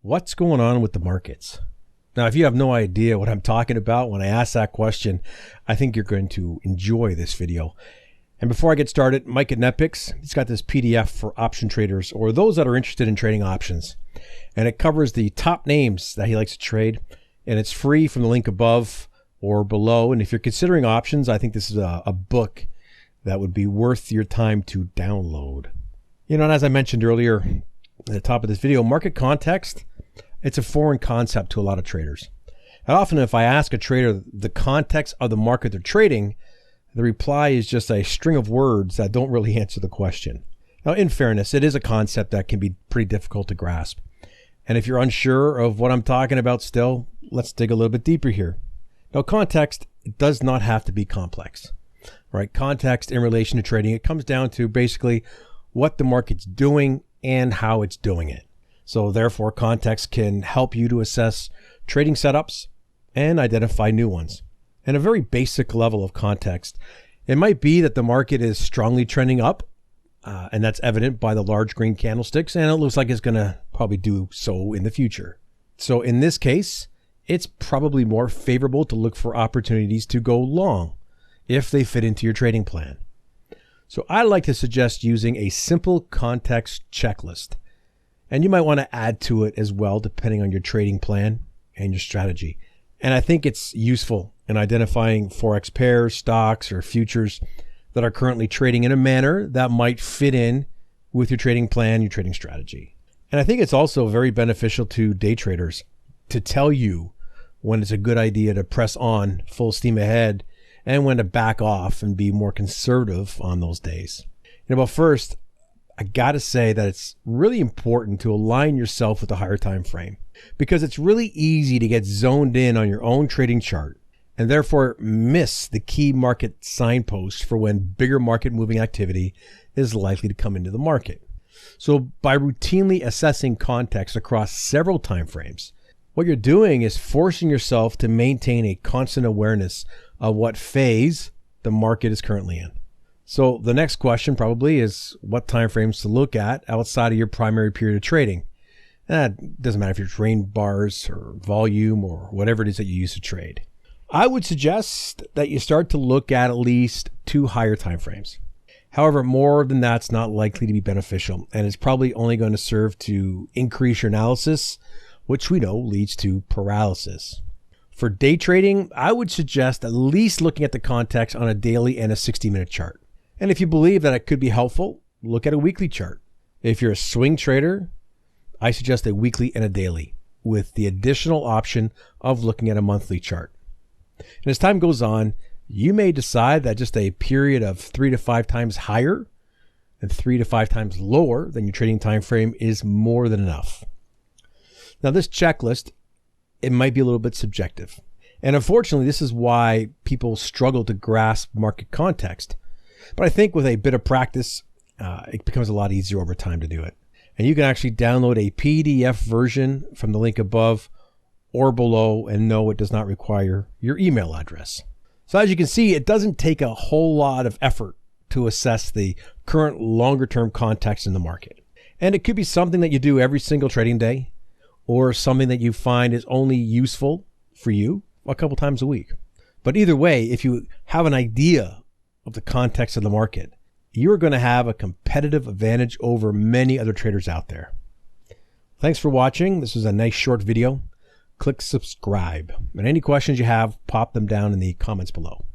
What's going on with the markets? Now, if you have no idea what I'm talking about when I ask that question, I think you're going to enjoy this video. And before I get started, Mike at Netpicks, he's got this PDF for option traders or those that are interested in trading options. And it covers the top names that he likes to trade. And it's free from the link above or below. And if you're considering options, I think this is a book that would be worth your time to download. You know, and as I mentioned earlier at the top of this video, market context, it's a foreign concept to a lot of traders. And often if I ask a trader the context of the market they're trading, the reply is just a string of words that don't really answer the question. Now, in fairness, it is a concept that can be pretty difficult to grasp. And if you're unsure of what I'm talking about still, let's dig a little bit deeper here. Now, context does not have to be complex, right? Context in relation to trading, it comes down to basically what the market's doing and how it's doing it. So therefore, context can help you to assess trading setups and identify new ones. And a very basic level of context, it might be that the market is strongly trending up, and that's evident by the large green candlesticks, and it looks like it's going to probably do so in the future. So in this case, it's probably more favorable to look for opportunities to go long if they fit into your trading plan. So I like to suggest using a simple context checklist. And you might want to add to it as well, depending on your trading plan and your strategy. And I think it's useful in identifying Forex pairs, stocks, or futures that are currently trading in a manner that might fit in with your trading plan, your trading strategy. And I think it's also very beneficial to day traders to tell you when it's a good idea to press on full steam ahead and when to back off and be more conservative on those days. But first, I got to say that it's really important to align yourself with the higher time frame because it's really easy to get zoned in on your own trading chart and therefore miss the key market signposts for when bigger market moving activity is likely to come into the market. So by routinely assessing context across several time frames, what you're doing is forcing yourself to maintain a constant awareness of what phase the market is currently in. So the next question probably is what time frames to look at outside of your primary period of trading. That doesn't matter if you're trading bars or volume or whatever it is that you use to trade. I would suggest that you start to look at least 2 higher time frames. However, more than that's not likely to be beneficial, and it's probably only going to serve to increase your analysis, which we know leads to paralysis. For day trading, I would suggest at least looking at the context on a daily and a 60-minute chart. And if you believe that it could be helpful, look at a weekly chart. If you're a swing trader, I suggest a weekly and a daily with the additional option of looking at a monthly chart. And as time goes on, you may decide that just a period of 3 to 5 times higher and 3 to 5 times lower than your trading time frame is more than enough. Now this checklist, it might be a little bit subjective. And unfortunately, this is why people struggle to grasp market context. But I think with a bit of practice, it becomes a lot easier over time to do it. And you can actually download a PDF version from the link above or below, and no, it does not require your email address. So as you can see, it doesn't take a whole lot of effort to assess the current longer-term context in the market. And it could be something that you do every single trading day or something that you find is only useful for you a couple times a week. But either way, if you have an idea of the context of the market, you're going to have a competitive advantage over many other traders out there. Thanks for watching. This was a nice short video. Click subscribe. And any questions you have, pop them down in the comments below.